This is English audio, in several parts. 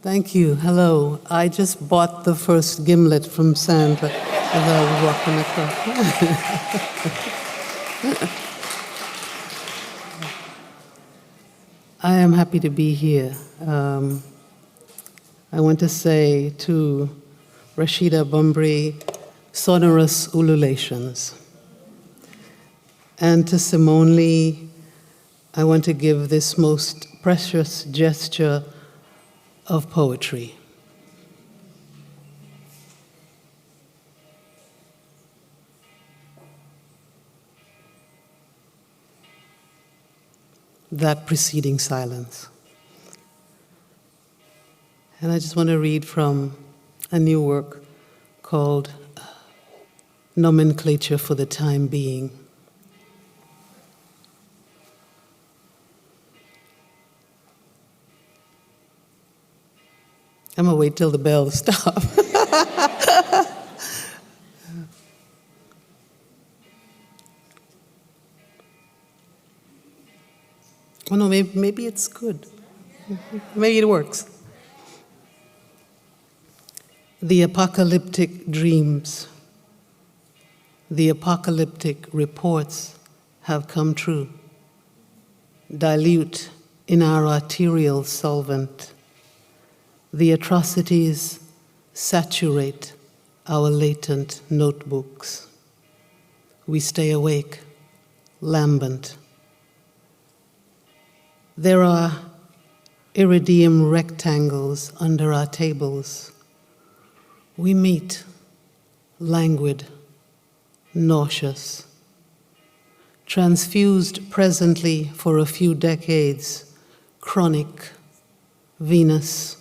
Thank you. Hello. I just bought the first gimlet from Sandra as I was walking across. I am happy to be here. I want to say to Rashida Bumbry, sonorous ululations. And to Simone Leigh, I want to give this most precious gesture of poetry. That preceding silence. And I just want to read from a new work called Nomenclature for the Time Being. I'm gonna wait till the bells stop. Oh no, maybe it's good. Maybe it works. The apocalyptic dreams, the apocalyptic reports have come true. Dilute in our arterial solvent. The atrocities saturate our latent notebooks. We stay awake, lambent. There are iridium rectangles under our tables. We meet, languid, nauseous, transfused presently for a few decades, chronic, venous,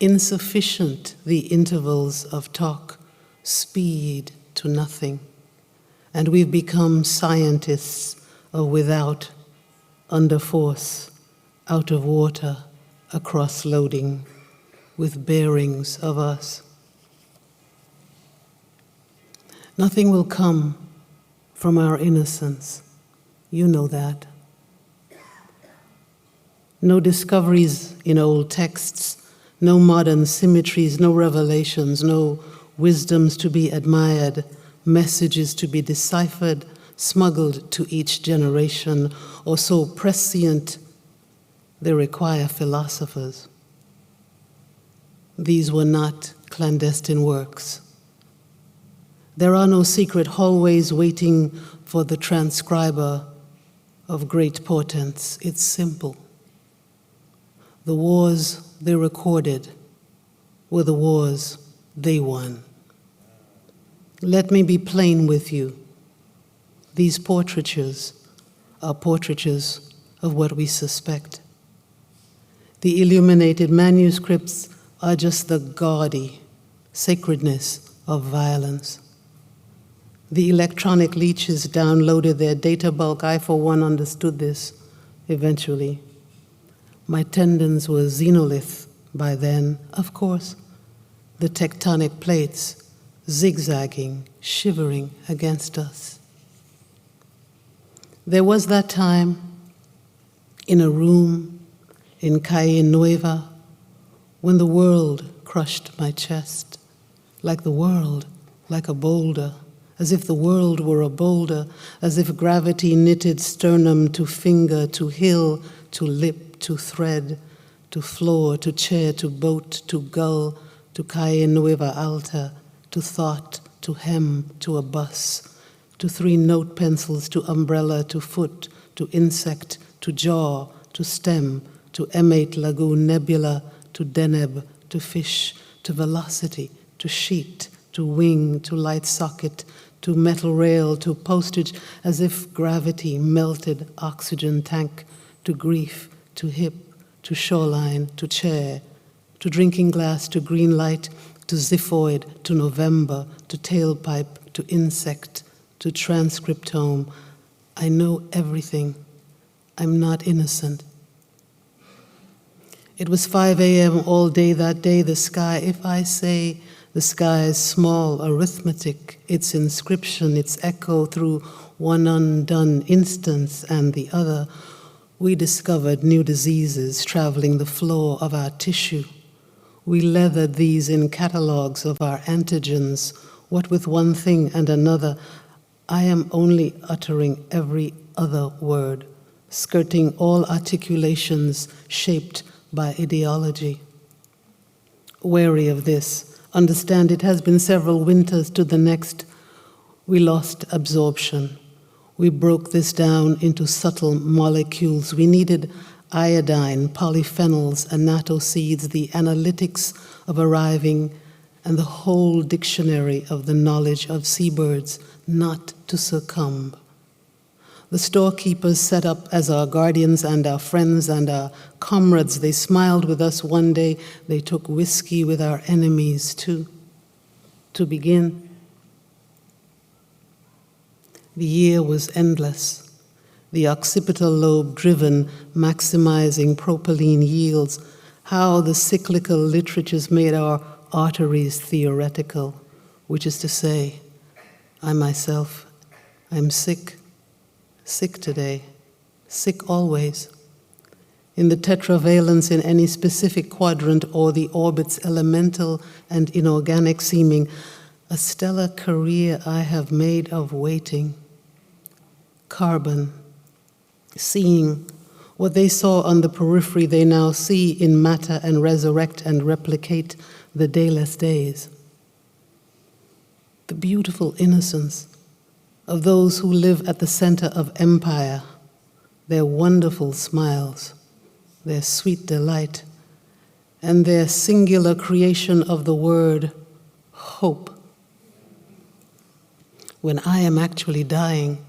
insufficient the intervals of talk, speed to nothing, and we've become scientists of without, under force, out of water, across loading, with bearings of us. Nothing will come from our innocence. You know that. No discoveries in old texts, no modern symmetries, no revelations, no wisdoms to be admired, messages to be deciphered, smuggled to each generation, or so prescient they require philosophers. These were not clandestine works. There are no secret hallways waiting for the transcriber of great portents. It's simple. The wars they recorded were the wars they won. Let me be plain with you. These portraitures are portraitures of what we suspect. The illuminated manuscripts are just the gaudy sacredness of violence. The electronic leeches downloaded their data bulk. I, for one, understood this eventually. My tendons were xenolith by then, of course. The tectonic plates zigzagging, shivering against us. There was that time in a room in Calle Nueva when the world crushed my chest, like the world, like a boulder, as if the world were a boulder, as if gravity knitted sternum to finger, to hill, to lip, to thread, to floor, to chair, to boat, to gull, to Calle Nueva Alta, to thought, to hem, to a bus, to 3 note pencils, to umbrella, to foot, to insect, to jaw, to stem, to M8 lagoon nebula, to deneb, to fish, to velocity, to sheet, to wing, to light socket, to metal rail, to postage, as if gravity melted oxygen tank, to grief, to hip, to shoreline, to chair, to drinking glass, to green light, to xiphoid, to November, to tailpipe, to insect, to transcriptome. I know everything. I'm not innocent. It was 5 a.m. all day that day. The sky, if I say the sky is small, arithmetic, its inscription, its echo through one undone instance and the other, We discovered new diseases traveling the floor of our tissue. We leathered these in catalogues of our antigens, what with one thing and another. I am only uttering every other word, skirting all articulations shaped by ideology. Wary of this, understand it has been several winters to the next. We lost absorption. We broke this down into subtle molecules. We needed iodine, polyphenols, annatoseeds, the analytics of arriving, and the whole dictionary of the knowledge of seabirds not to succumb. The storekeepers set up as our guardians and our friends and our comrades. They smiled with us one day. They took whiskey with our enemies too. To begin, the year was endless. The occipital lobe driven, maximizing propylene yields. How the cyclical literatures made our arteries theoretical, which is to say, I myself, I'm sick today, sick always. In the tetravalence in any specific quadrant or the orbits elemental and inorganic seeming, a stellar career I have made of waiting. Carbon, seeing what they saw on the periphery, they now see in matter and resurrect and replicate the dayless days. The beautiful innocence of those who live at the center of empire, their wonderful smiles, their sweet delight, and their singular creation of the word hope. When I am actually dying,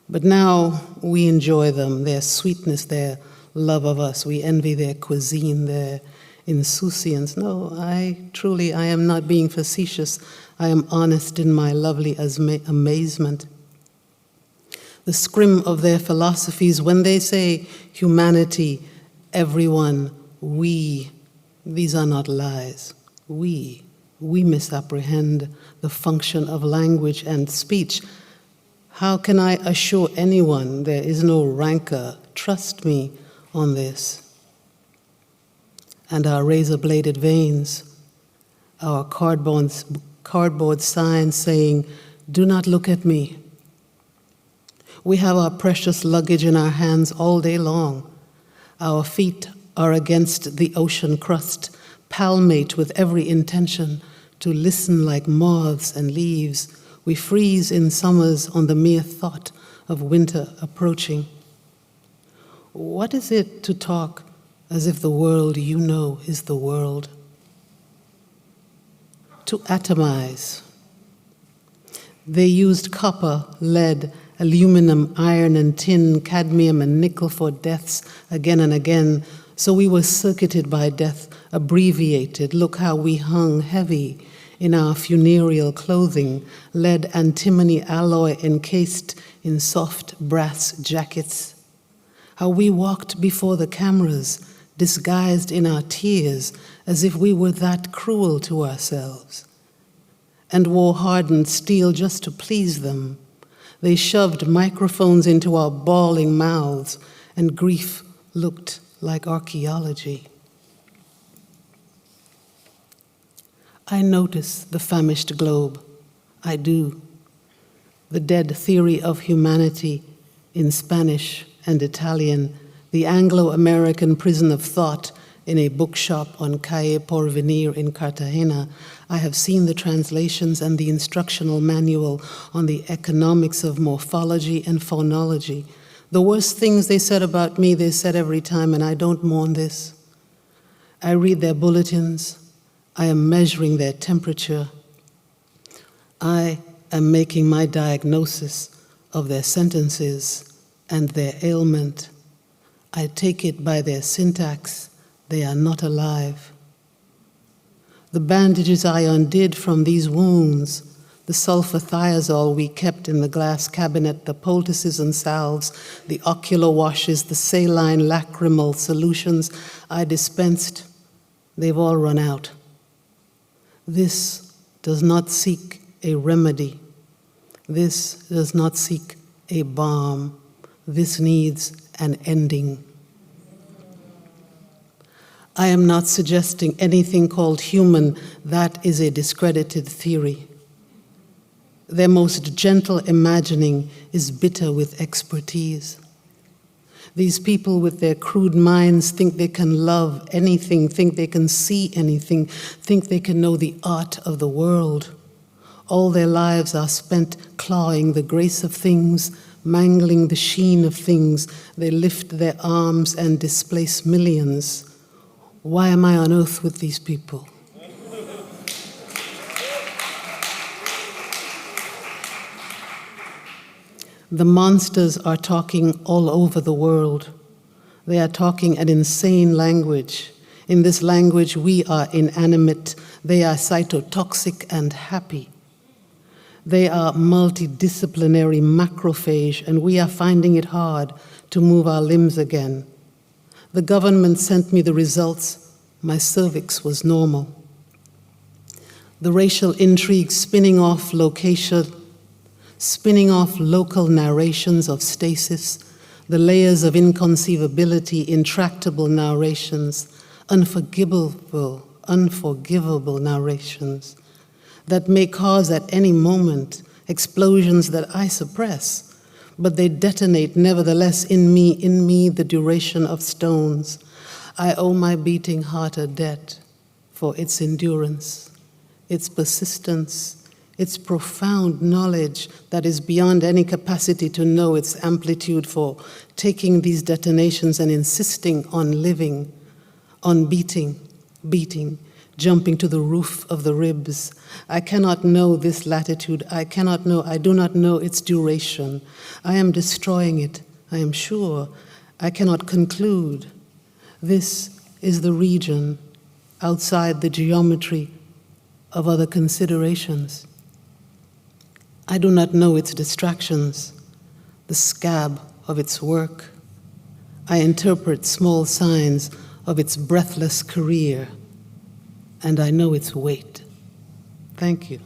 but now we enjoy them, their sweetness, their love of us. We envy their cuisine, their insouciance. No, I am not being facetious. I am honest in my lovely amazement. The scrim of their philosophies, when they say humanity, everyone, we, these are not lies. We misapprehend the function of language and speech. How can I assure anyone there is no rancor? Trust me on this. And our razor-bladed veins, our cardboard signs saying, do not look at me. We have our precious luggage in our hands all day long. Our feet are against the ocean crust, palmate with every intention to listen like moths and leaves. We freeze in summers on the mere thought of winter approaching. What is it to talk as if the world you know is the world? To atomize. They used copper, lead, aluminum, iron and tin, cadmium and nickel for deaths again and again. So we were circuited by death, abbreviated. Look how we hung heavy in our funereal clothing, lead antimony alloy encased in soft brass jackets. How we walked before the cameras, disguised in our tears, as if we were that cruel to ourselves, and wore hardened steel just to please them. They shoved microphones into our bawling mouths, and grief looked like archaeology. I notice the famished globe. I do. The dead theory of humanity in Spanish and Italian, the Anglo-American prison of thought in a bookshop on Calle Porvenir in Cartagena. I have seen the translations and the instructional manual on the economics of morphology and phonology. The worst things they said about me, they said every time, and I don't mourn this. I read their bulletins. I am measuring their temperature. I am making my diagnosis of their sentences and their ailment. I take it by their syntax. They are not alive. The bandages I undid from these wounds, the sulfathiazole we kept in the glass cabinet, the poultices and salves, the ocular washes, the saline lacrimal solutions I dispensed, they've all run out. This does not seek a remedy. This does not seek a balm. This needs an ending. I am not suggesting anything called human. That is a discredited theory. Their most gentle imagining is bitter with expertise. These people with their crude minds think they can love anything, think they can see anything, think they can know the art of the world. All their lives are spent clawing the grace of things, mangling the sheen of things. They lift their arms and displace millions. Why am I on earth with these people? The monsters are talking all over the world. They are talking an insane language. In this language, we are inanimate. They are cytotoxic and happy. They are multidisciplinary macrophage, and we are finding it hard to move our limbs again. The government sent me the results. My cervix was normal. The racial intrigue spinning off local narrations of stasis, the layers of inconceivability, intractable narrations, unforgivable narrations that may cause at any moment explosions that I suppress, but they detonate nevertheless in me the duration of stones. I owe my beating heart a debt for its endurance, its persistence, its profound knowledge that is beyond any capacity to know its amplitude, for taking these detonations and insisting on living, on beating, jumping to the roof of the ribs. I cannot know this latitude. I do not know its duration. I am destroying it, I am sure. I cannot conclude. This is the region outside the geometry of other considerations. I do not know its distractions, the scab of its work. I interpret small signs of its breathless career, and I know its weight. Thank you.